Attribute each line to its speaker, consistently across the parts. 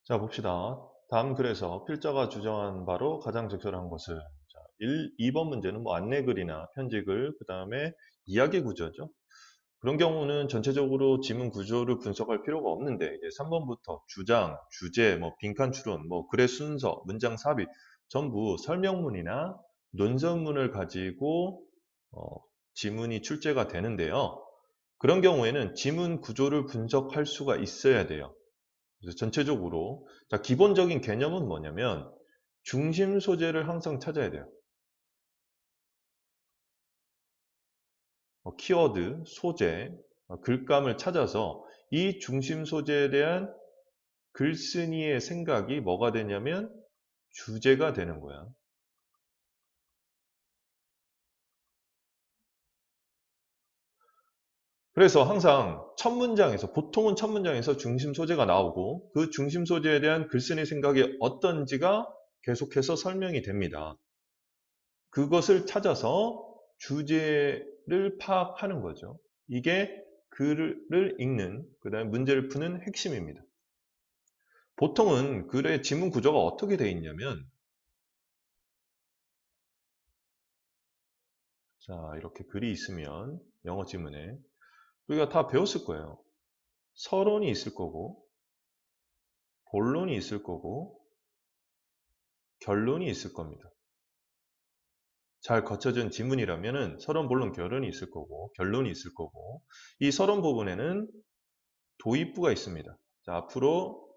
Speaker 1: 자, 봅시다. 다음 글에서 필자가 주장한 바로 가장 적절한 것을. 자, 2번 문제는 뭐 안내글이나 편지글, 그 다음에 이야기 구조죠. 그런 경우는 전체적으로 지문 구조를 분석할 필요가 없는데, 이제 3번부터 주장, 주제, 뭐 빈칸 추론, 뭐 글의 순서, 문장 삽입, 전부 설명문이나 논설문을 가지고 지문이 출제가 되는데요. 그런 경우에는 지문 구조를 분석할 수가 있어야 돼요. 그래서 전체적으로 자, 기본적인 개념은 뭐냐면 중심 소재를 항상 찾아야 돼요. 키워드, 소재, 글감을 찾아서 이 중심 소재에 대한 글쓴이의 생각이 뭐가 되냐면 주제가 되는 거야. 그래서 항상 첫 문장에서, 보통은 첫 문장에서 중심 소재가 나오고 그 중심 소재에 대한 글쓴이 생각이 어떤지가 계속해서 설명이 됩니다. 그것을 찾아서 주제를 파악하는 거죠. 이게 글을 읽는, 그 다음에 문제를 푸는 핵심입니다. 보통은 글의 지문 구조가 어떻게 되어 있냐면, 자, 이렇게 글이 있으면 영어 지문에 우리가 다 배웠을 거예요. 서론이 있을 거고, 본론이 있을 거고, 결론이 있을 겁니다. 잘 거쳐진 지문이라면은 서론, 본론, 결론이 있을 거고, 결론이 있을 거고, 이 서론 부분에는 도입부가 있습니다. 자, 앞으로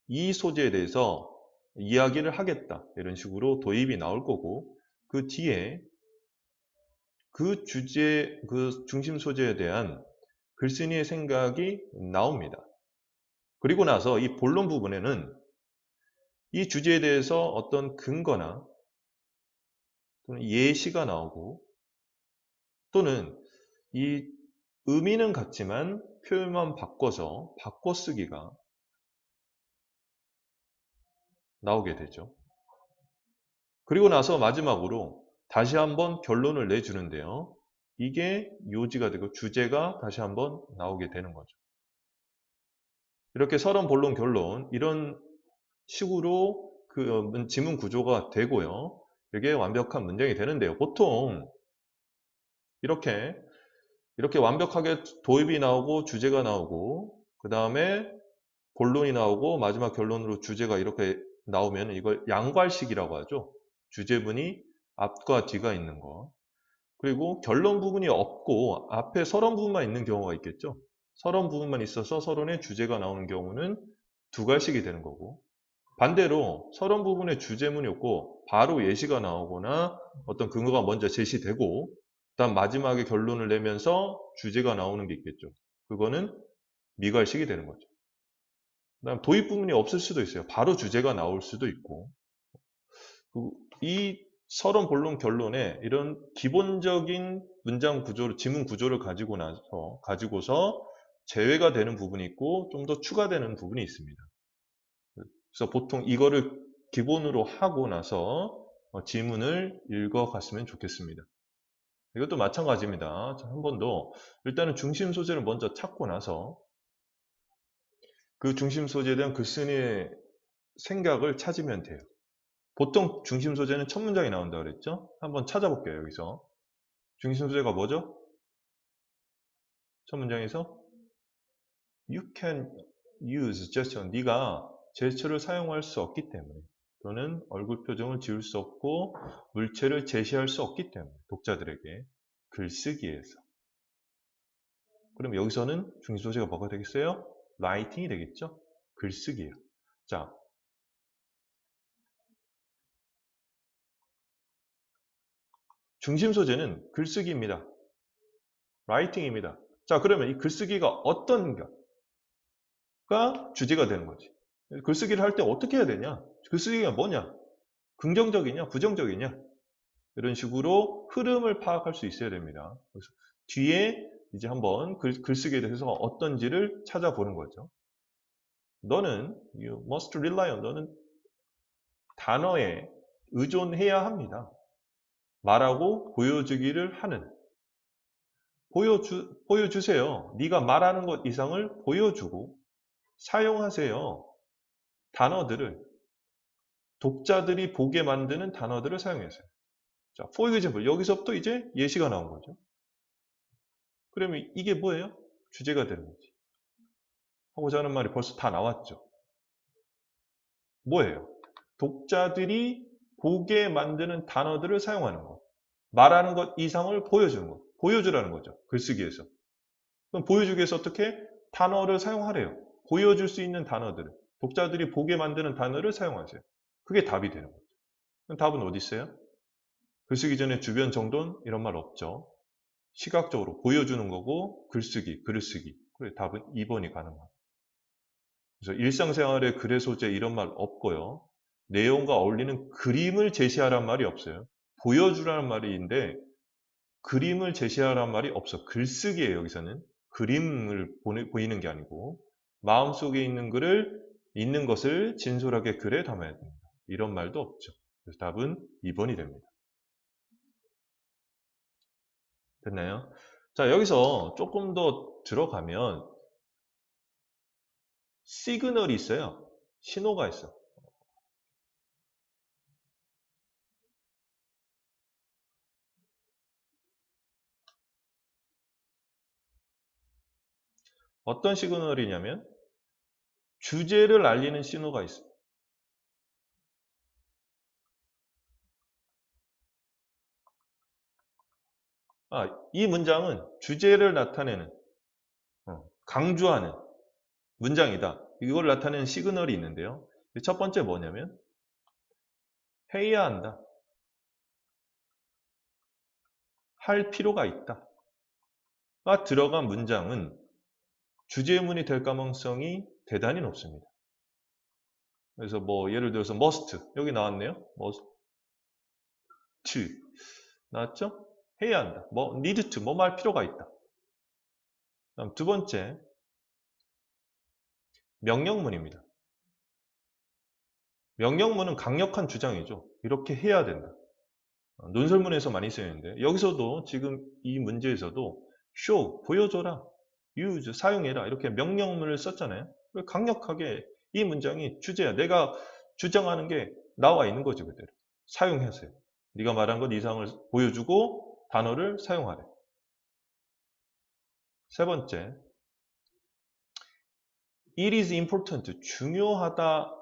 Speaker 1: 이 소재에 대해서 이야기를 하겠다. 이런 식으로 도입이 나올 거고, 그 뒤에 그 주제, 그 중심 소재에 대한 글쓴이의 생각이 나옵니다. 그리고 나서 이 본론 부분에는 이 주제에 대해서 어떤 근거나 또는 예시가 나오고, 또는 이 의미는 같지만 표현만 바꿔서 바꿔쓰기가 나오게 되죠. 그리고 나서 마지막으로 다시 한번 결론을 내주는데요. 이게 요지가 되고 주제가 다시 한번 나오게 되는 거죠. 이렇게 서론, 본론, 결론 이런 식으로 그 지문 구조가 되고요. 이게 완벽한 문장이 되는데요. 보통 이렇게 완벽하게 도입이 나오고 주제가 나오고 그 다음에 본론이 나오고 마지막 결론으로 주제가 이렇게 나오면 이걸 양괄식이라고 하죠. 주제문이 앞과 뒤가 있는 거. 그리고 결론 부분이 없고 앞에 서론 부분만 있는 경우가 있겠죠. 서론 부분만 있어서 서론에 주제가 나오는 경우는 두 갈식이 되는 거고, 반대로 서론 부분에 주제문이 없고 바로 예시가 나오거나 어떤 근거가 먼저 제시되고 그다음 마지막에 결론을 내면서 주제가 나오는 게 있겠죠. 그거는 미갈식이 되는 거죠. 그다음 도입 부분이 없을 수도 있어요. 바로 주제가 나올 수도 있고. 이 서론, 본론, 결론에 이런 기본적인 문장 구조를, 지문 구조를 가지고서 제외가 되는 부분이 있고 좀 더 추가되는 부분이 있습니다. 그래서 보통 이거를 기본으로 하고 나서 지문을 읽어갔으면 좋겠습니다. 이것도 마찬가지입니다. 한 번 더 일단은 중심 소재를 먼저 찾고 나서 그 중심 소재에 대한 글쓴이의 생각을 찾으면 돼요. 보통 중심 소재는 첫 문장이 나온다고 그랬죠? 한번 찾아볼게요, 여기서. 중심 소재가 뭐죠? 첫 문장에서 You can use gesture. 네가 제스처를 사용할 수 없기 때문에, 또는 얼굴 표정을 지울 수 없고 물체를 제시할 수 없기 때문에 독자들에게 글쓰기에서. 그럼 여기서는 중심 소재가 뭐가 되겠어요? writing이 되겠죠? 글쓰기예요. 자, 중심 소재는 글쓰기입니다. writing입니다. 자, 그러면 이 글쓰기가 어떤가? 가 주제가 되는 거지. 글쓰기를 할 때 어떻게 해야 되냐? 글쓰기가 뭐냐? 긍정적이냐? 부정적이냐? 이런 식으로 흐름을 파악할 수 있어야 됩니다. 그래서 뒤에 이제 한번 글쓰기에 대해서 어떤지를 찾아보는 거죠. 너는 you must rely on, 너는 단어에 의존해야 합니다. 말하고 보여주기를 하는. 보여주세요. 네가 말하는 것 이상을 보여주고 사용하세요. 단어들을 독자들이 보게 만드는 단어들을 사용하세요. 자, for example 여기서부터 이제 예시가 나온 거죠. 그러면 이게 뭐예요? 주제가 되는 거지. 하고자 하는 말이 벌써 다 나왔죠. 뭐예요? 독자들이 보게 만드는 단어들을 사용하는 것. 말하는 것 이상을 보여주는 것. 보여주라는 거죠. 글쓰기에서. 그럼 보여주기 위해서 어떻게? 단어를 사용하래요. 보여줄 수 있는 단어들을. 독자들이 보게 만드는 단어를 사용하세요. 그게 답이 되는 거죠. 그럼 답은 어디 있어요? 글쓰기 전에 주변 정돈 이런 말 없죠. 시각적으로 보여주는 거고 글쓰기, 글을 쓰기. 그래 답은 2번이 가능합니다. 그래서 일상생활에 글의 소재 이런 말 없고요. 내용과 어울리는 그림을 제시하란 말이 없어요. 보여주라는 말인데 그림을 제시하란 말이 없어. 글쓰기예요. 여기서는. 그림을 보이는 게 아니고 마음속에 있는 것을 진솔하게 글에 담아야 됩니다. 이런 말도 없죠. 그래서 답은 2번이 됩니다. 됐나요? 자, 여기서 조금 더 들어가면 시그널이 있어요. 신호가 있어. 어떤 시그널이냐면 주제를 알리는 신호가 있어요. 이 문장은 주제를 나타내는, 강조하는 문장이다. 이걸 나타내는 시그널이 있는데요. 첫 번째 뭐냐면 해야 한다. 할 필요가 있다. 가 들어간 문장은 주제문이 될 가능성이 대단히 높습니다. 그래서 뭐 예를 들어서 must 여기 나왔네요. must 나왔죠? 해야 한다. 뭐 need to 뭐 할 필요가 있다. 다음 두 번째 명령문입니다. 명령문은 강력한 주장이죠. 이렇게 해야 된다. 논설문에서 많이 쓰이는데 여기서도 지금 이 문제에서도 show 보여줘라, use 사용해라 이렇게 명령문을 썼잖아요. 강력하게 이 문장이 주제야. 내가 주장하는 게 나와 있는 거지 그대로. 사용하세요. 네가 말한 것 이상을 보여주고 단어를 사용하래. 세 번째, it is important 중요하다.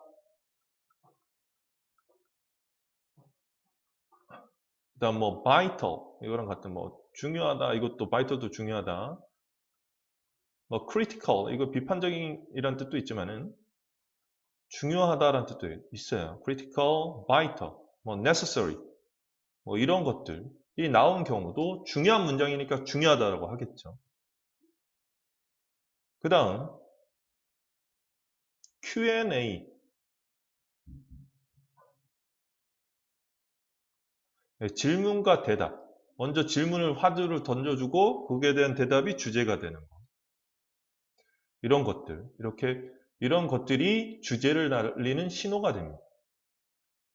Speaker 1: 그다음 뭐 vital 이거랑 같은 뭐 중요하다 이것도 vital도 중요하다. 뭐 critical 이거 비판적인이란 뜻도 있지만은 중요하다라는 뜻도 있어요. critical, vital, 뭐 necessary 뭐 이런 것들이 나온 경우도 중요한 문장이니까 중요하다라고 하겠죠. 그 다음 Q&A 질문과 대답 먼저 질문을 화두를 던져주고 거기에 대한 대답이 주제가 되는 거. 이런 것들 이런 것들이 주제를 알리는 신호가 됩니다.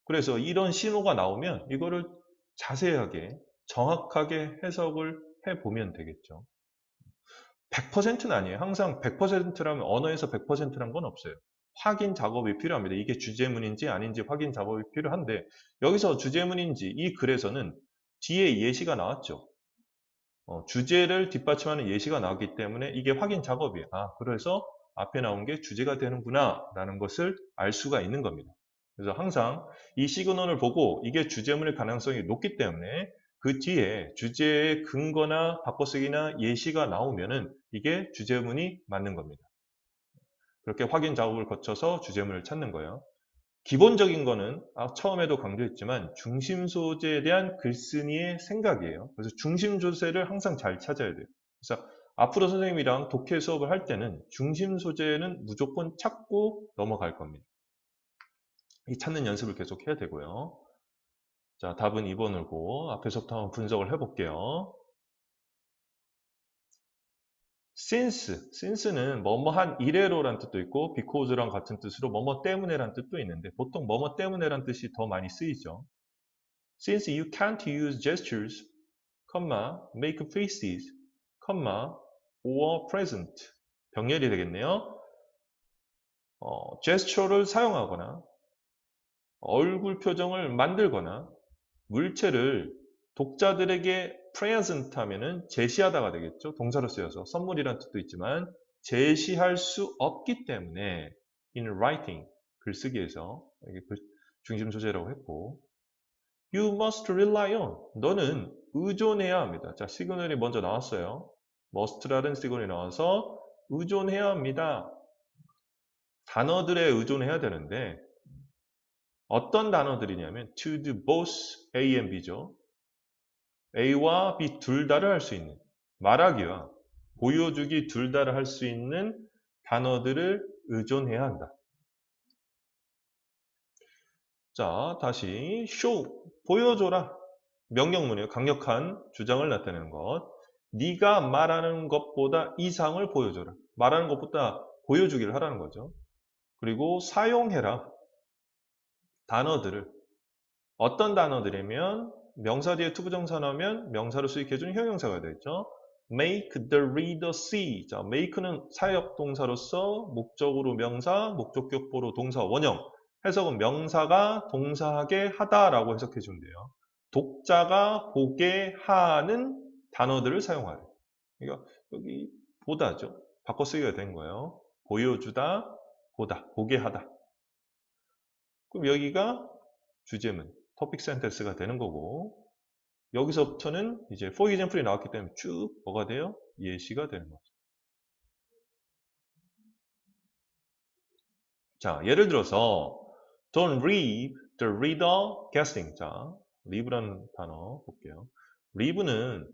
Speaker 1: 그래서 이런 신호가 나오면 이거를 자세하게 정확하게 해석을 해보면 되겠죠. 100%는 아니에요. 항상 100%라면 언어에서 100%란 건 없어요. 확인 작업이 필요합니다. 이게 주제문인지 아닌지 확인 작업이 필요한데 여기서 주제문인지 이 글에서는 뒤에 예시가 나왔죠. 주제를 뒷받침하는 예시가 나왔기 때문에 이게 확인 작업이에요. 그래서 앞에 나온 게 주제가 되는구나 라는 것을 알 수가 있는 겁니다. 그래서 항상 이 시그널을 보고 이게 주제문일 가능성이 높기 때문에 그 뒤에 주제의 근거나 바꿔쓰기나 예시가 나오면은 이게 주제문이 맞는 겁니다. 그렇게 확인 작업을 거쳐서 주제문을 찾는 거예요. 기본적인 거는 처음에도 강조했지만 중심 소재에 대한 글쓴이의 생각이에요. 그래서 중심 소재를 항상 잘 찾아야 돼요. 그래서 앞으로 선생님이랑 독해 수업을 할 때는 중심 소재는 무조건 찾고 넘어갈 겁니다. 이 찾는 연습을 계속 해야 되고요. 자, 답은 2번이고 앞에서부터 한번 분석을 해볼게요. since는 뭐뭐한 이래로란 뜻도 있고 because랑 같은 뜻으로 뭐뭐 때문에란 뜻도 있는데 보통 뭐뭐 때문에란 뜻이 더 많이 쓰이죠. Since you can't use gestures, make faces, or present 병렬이 되겠네요. 제스처를 사용하거나 얼굴 표정을 만들거나 물체를 독자들에게 present 하면은 제시하다가 되겠죠. 동사로 쓰여서 선물이란 뜻도 있지만 제시할 수 없기 때문에 in writing 글쓰기에서 이게 중심 소재라고 했고 you must rely on 너는 의존해야 합니다. 자, 시그널이 먼저 나왔어요. must라는 시그널이 나와서 의존해야 합니다. 단어들에 의존해야 되는데 어떤 단어들이냐면 to do both A and B죠. A와 B 둘 다를 할 수 있는 말하기와 보여주기 둘 다를 할 수 있는 단어들을 의존해야 한다. 자, 다시 show 보여줘라. 명령문이에요. 강력한 주장을 나타내는 것. 네가 말하는 것보다 이상을 보여줘라. 말하는 것보다 보여주기를 하라는 거죠. 그리고 사용해라. 단어들을 어떤 단어들이면 명사 뒤에 투부정사 나오면 명사를 수익해주는 형용사가 되겠죠. Make the reader see. 자, make는 사역 동사로서 목적으로 명사, 목적격보로 동사 원형. 해석은 명사가 동사하게 하다라고 해석해 주면 돼요. 독자가 보게 하는 단어들을 사용하래. 그러니까 여기 보다죠. 바꿔 쓰기가 된 거예요. 보여주다, 보다, 보게 하다. 그럼 여기가 주제문, 토픽 센텐스가 되는 거고 여기서부터는 이제 for example이 나왔기 때문에 쭉 뭐가 돼요? 예시가 되는 거죠. 자, 예를 들어서 Don't leave the reader guessing. 자, leave라는 단어 볼게요. leave는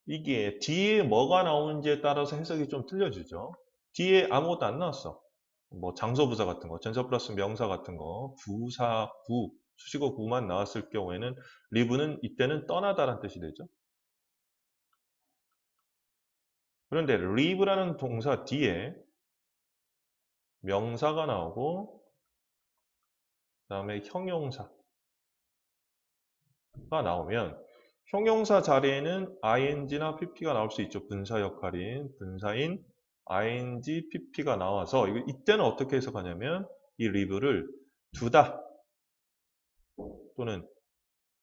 Speaker 1: 이게 뒤에 뭐가 나오는지에 따라서 해석이 좀 틀려지죠. 뒤에 아무것도 안 나왔어. 뭐 장소부사 같은 거, 전사 플러스 명사 같은 거, 부사, 부, 수식어 부만 나왔을 경우에는 leave는 이때는 떠나다라는 뜻이 되죠. 그런데 leave라는 동사 뒤에 명사가 나오고 그 다음에 형용사가 나오면 형용사 자리에는 ing나 pp가 나올 수 있죠. 분사 역할인 분사인 ing, pp가 나와서 이때는 어떻게 해석하냐면 이 leave를 두다 또는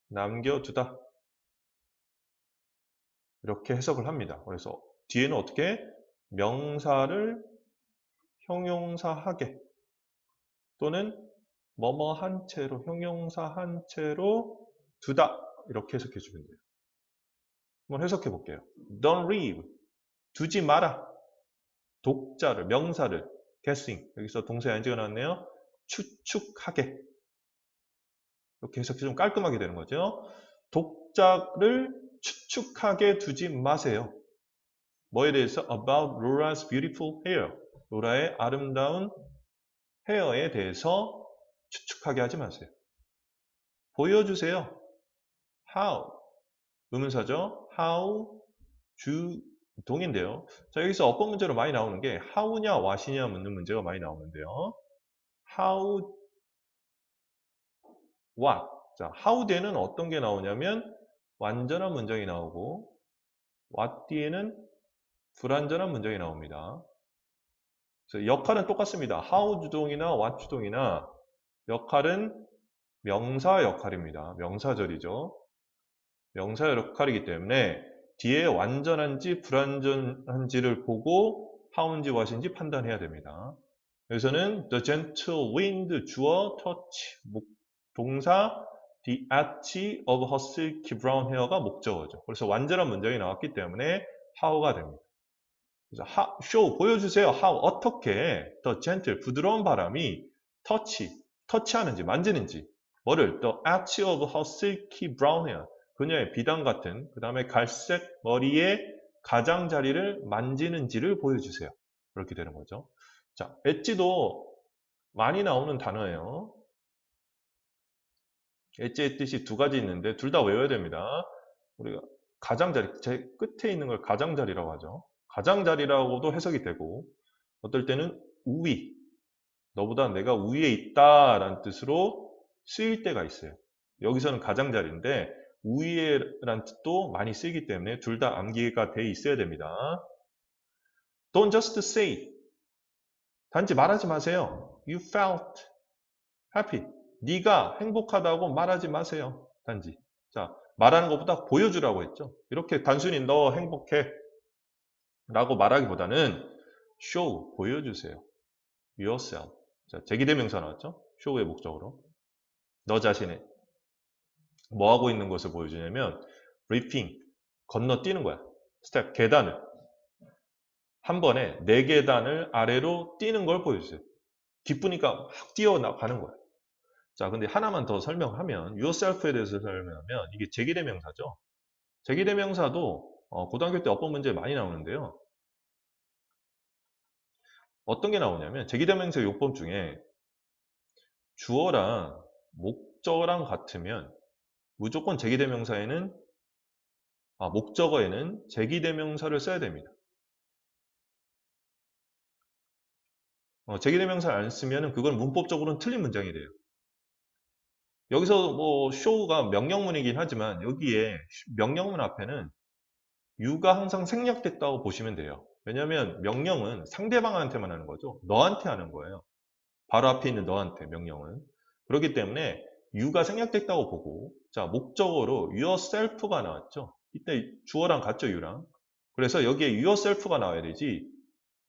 Speaker 1: 남겨두다 이렇게 해석을 합니다. 그래서 뒤에는 어떻게 명사를 형용사하게 또는 뭐뭐 한 채로 형용사 한 채로 두다 이렇게 해석해 주면 돼요. 한번 해석해 볼게요. Don't leave. 두지 마라. 독자를, 명사를, guessing. 여기서 동사 ing가 나왔네요. 추측하게. 이렇게 해석이 좀 깔끔하게 되는 거죠. 독자를 추측하게 두지 마세요. 뭐에 대해서? About Laura's beautiful hair. 로라의 아름다운 헤어에 대해서 추측하게 하지 마세요. 보여주세요. How. 의문사죠. How 주동인데요. 자, 여기서 어법 문제로 많이 나오는 게 how냐, what이냐 묻는 문제가 많이 나오는데요. how, what. 자, how 뒤에는 어떤 게 나오냐면 완전한 문장이 나오고 what 뒤에는 불완전한 문장이 나옵니다. 그래서 역할은 똑같습니다. how 주동이나 what 주동이나 역할은 명사 역할입니다. 명사절이죠. 명사 역할이기 때문에 뒤에 완전한지 불완전한지를 보고 how인지 what인지 판단해야 됩니다. 여기서는 the gentle wind 주어 touch 동사 the edge of her silky brown hair가 목적어죠. 그래서 완전한 문장이 나왔기 때문에 how가 됩니다. 그래서 show 보여주세요. how 어떻게 the gentle 부드러운 바람이 터치하는지 만지는지 뭐를 the edge of her silky brown hair 그녀의 비단 같은 그 다음에 갈색 머리의 가장자리를 만지는지를 보여주세요. 그렇게 되는 거죠. 자, 엣지도 많이 나오는 단어예요. 엣지의 뜻이 두 가지 있는데 둘 다 외워야 됩니다. 우리가 가장자리, 제 끝에 있는 걸 가장자리라고 하죠. 가장자리라고도 해석이 되고 어떨 때는 우위, 너보다 내가 우위에 있다라는 뜻으로 쓰일 때가 있어요. 여기서는 가장자리인데 우위에란 뜻도 많이 쓰이기 때문에 둘 다 암기가 돼 있어야 됩니다. Don't just say it. 단지 말하지 마세요. You felt happy. 네가 행복하다고 말하지 마세요. 단지. 자, 말하는 것보다 보여주라고 했죠. 이렇게 단순히 너 행복해 라고 말하기보다는 show, 보여주세요. yourself. 자, 제기대명사 나왔죠? show의 목적으로. 너 자신의 뭐 하고 있는 것을 보여주냐면 leaping, 건너뛰는 거야. 스텝, 계단을. 한 번에 4계단을 아래로 뛰는 걸 보여주세요. 기쁘니까 확 뛰어나가는 거야. 자, 근데 하나만 더 설명하면 yourself에 대해서 설명하면 이게 제기대명사죠. 제기대명사도 고등학교 때 어법 문제 많이 나오는데요. 어떤 게 나오냐면 제기대명사 요법 중에 주어랑 목적어랑 같으면 무조건 제기대명사에는 목적어에는 제기대명사를 써야 됩니다. 제기대명사를 안 쓰면 그건 문법적으로는 틀린 문장이 돼요. 여기서 뭐 show가 명령문이긴 하지만 여기에 명령문 앞에는 you가 항상 생략됐다고 보시면 돼요. 왜냐하면 명령은 상대방한테만 하는 거죠. 너한테 하는 거예요. 바로 앞에 있는 너한테 명령은. 그렇기 때문에 you가 생략됐다고 보고 자 목적어로 yourself가 나왔죠. 이때 주어랑 같죠, you랑. 그래서 여기에 yourself가 나와야 되지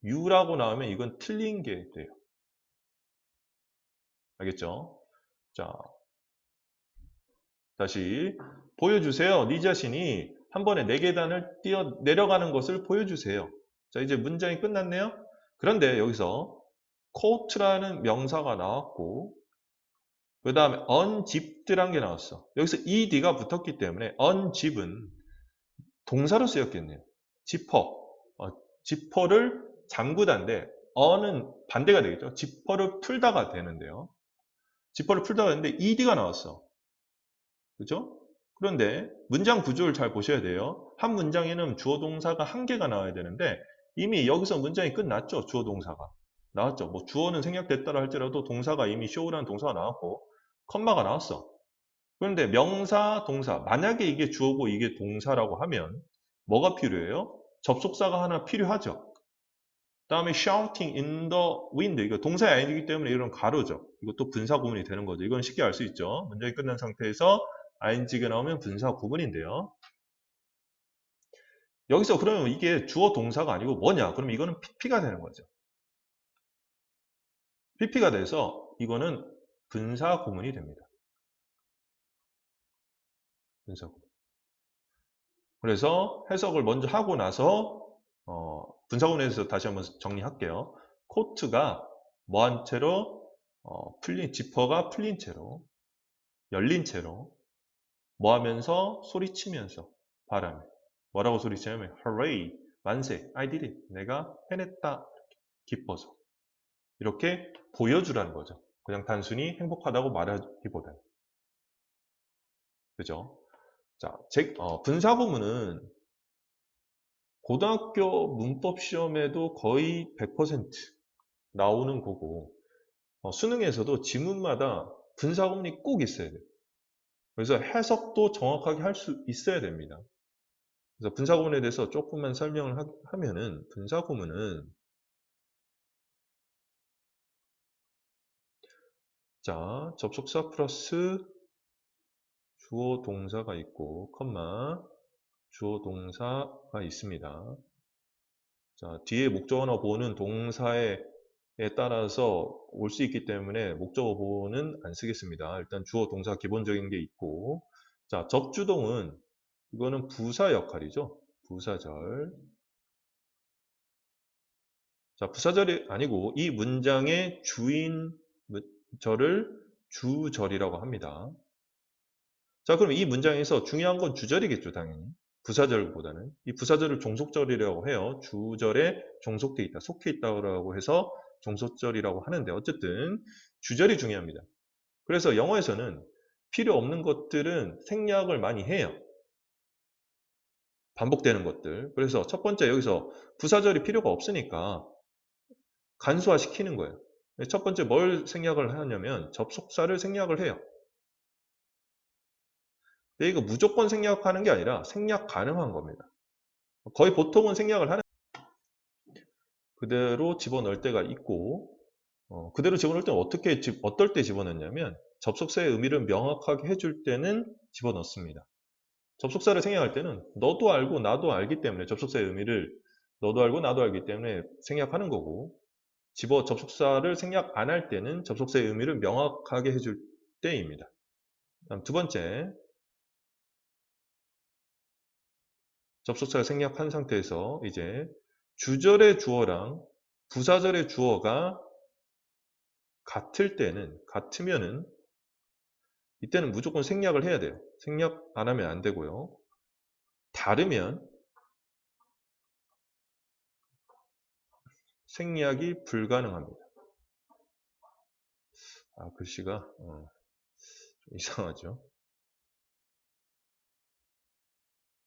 Speaker 1: you라고 나오면 이건 틀린 게 돼요. 알겠죠? 자, 다시 보여주세요. 네 자신이 한 번에 4계단을 뛰어 내려가는 것을 보여주세요. 자, 이제 문장이 끝났네요. 그런데 여기서 quote라는 명사가 나왔고 그 다음에 unzipped란 게 나왔어. 여기서 ed가 붙었기 때문에 unzip은 동사로 쓰였겠네요. 지퍼. 지퍼를 잠그다인데 un은 반대가 되겠죠. 지퍼를 풀다가 되는데요. 지퍼를 풀다가 되는데 ed가 나왔어. 그죠? 그런데 문장 구조를 잘 보셔야 돼요. 한 문장에는 주어 동사가 1개가 나와야 되는데 이미 여기서 문장이 끝났죠. 주어 동사가. 나왔죠. 뭐 주어는 생략됐다라 할지라도 동사가 이미 show라는 동사가 나왔고 컴마가 나왔어. 그런데 명사, 동사. 만약에 이게 주어고 이게 동사라고 하면 뭐가 필요해요? 접속사가 하나 필요하죠. 다음에 shouting in the wind. 이거 동사의 아니기 때문에 이런 가로죠. 이것도 분사 구문이 되는 거죠. 이건 쉽게 알 수 있죠. 문장이 끝난 상태에서 ing가 나오면 분사 구문인데요. 여기서 그러면 이게 주어 동사가 아니고 뭐냐? 그럼 이거는 pp가 되는 거죠. pp가 돼서 이거는 분사 구문이 됩니다. 분사 구문. 그래서 해석을 먼저 하고 나서 분사 구문에서 다시 한번 정리할게요. 코트가 뭐한 채로 지퍼가 풀린 채로 열린 채로 뭐 하면서 소리치면서 바람에 뭐라고 소리치냐면 hooray 만세 I did it 내가 해냈다 기뻐서 이렇게 보여주라는 거죠. 그냥 단순히 행복하다고 말하기보다는 그죠? 자, 분사 구문은 고등학교 문법 시험에도 거의 100% 나오는 거고 수능에서도 지문마다 분사 구문이 꼭 있어야 돼요. 그래서 해석도 정확하게 할 수 있어야 됩니다. 그래서 분사 구문에 대해서 조금만 설명을 하면은 분사 구문은 자 접속사 플러스 주어 동사가 있고 컴마 주어 동사가 있습니다. 자 뒤에 목적어나 보호는 동사에 따라서 올 수 있기 때문에 목적어 보호는 안 쓰겠습니다. 일단 주어 동사 기본적인 게 있고 자 접주동은 이거는 부사 역할이죠. 부사절. 자, 부사절이 아니고 이 문장의 주인 절을 주절이라고 합니다. 자, 그럼 이 문장에서 중요한 건 주절이겠죠, 당연히. 부사절보다는. 이 부사절을 종속절이라고 해요. 주절에 종속돼 있다, 속해 있다고 해서 종속절이라고 하는데 어쨌든 주절이 중요합니다. 그래서 영어에서는 필요 없는 것들은 생략을 많이 해요. 반복되는 것들. 그래서 첫 번째 여기서 부사절이 필요가 없으니까 간소화 시키는 거예요. 첫 번째 뭘 생략을 하냐면 접속사를 생략을 해요. 근데 이거 무조건 생략하는 게 아니라 생략 가능한 겁니다. 거의 보통은 생략을 하는 그대로 집어넣을 때가 있고, 그대로 집어넣을 때는 어떨 때 집어넣냐면 접속사의 의미를 명확하게 해줄 때는 집어넣습니다. 접속사를 생략할 때는 너도 알고 나도 알기 때문에 접속사의 의미를 너도 알고 나도 알기 때문에 생략하는 거고, 접속사를 생략 안 할 때는 접속사의 의미를 명확하게 해줄 때입니다. 다음 두 번째, 접속사를 생략한 상태에서 이제 주절의 주어랑 부사절의 주어가 같으면은 이때는 무조건 생략을 해야 돼요. 생략 안 하면 안 되고요. 다르면 생략이 불가능합니다. 글씨가 좀 이상하죠.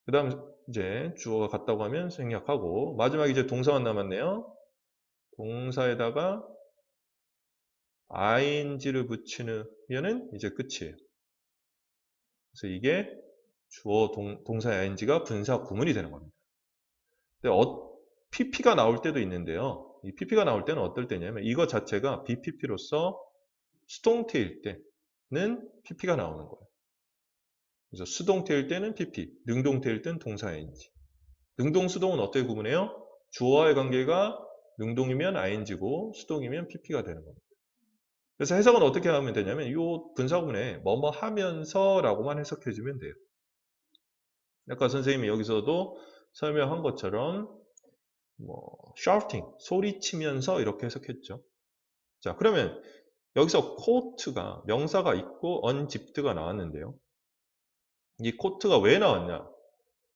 Speaker 1: 그 다음 이제 주어가 같다고 하면 생략하고, 마지막에 이제 동사만 남았네요. 동사에다가 ing를 붙이면은 이제 끝이에요. 그래서 이게 주어 동사의 ing가 분사 구문이 되는 겁니다. 근데 pp가 나올 때도 있는데요. 이 pp가 나올 때는 어떨 때냐면 이거 자체가 bpp로서 수동태일 때는 pp가 나오는 거예요. 그래서 수동태일 때는 pp, 능동태일 때는 동사 ing. 능동, 수동은 어떻게 구분해요? 주어와의 관계가 능동이면 ing고 수동이면 pp가 되는 겁니다. 그래서 해석은 어떻게 하면 되냐면 이 분사구문에 뭐뭐 하면서 라고만 해석해주면 돼요. 아까 선생님이 여기서도 설명한 것처럼 shouting, 소리치면서 이렇게 해석했죠. 자, 그러면 여기서 court가 명사가 있고 unzipped가 나왔는데요. 이 court가 왜 나왔냐?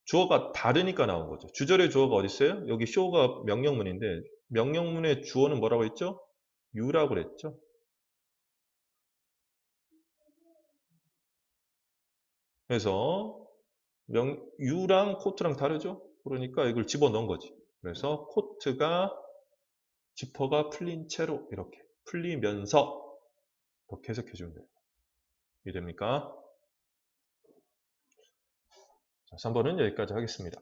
Speaker 1: 주어가 다르니까 나온 거죠. 주절의 주어가 어디 있어요? 여기 show가 명령문인데 명령문의 주어는 뭐라고 했죠? you라고 그랬죠. 그래서 you랑 court랑 다르죠? 그러니까 이걸 집어넣은 거지. 그래서 court가 지퍼가 풀린 채로 이렇게 풀리면서 이렇게 해석해 주면 돼요. 이해됩니까? 자, 3번은 여기까지 하겠습니다.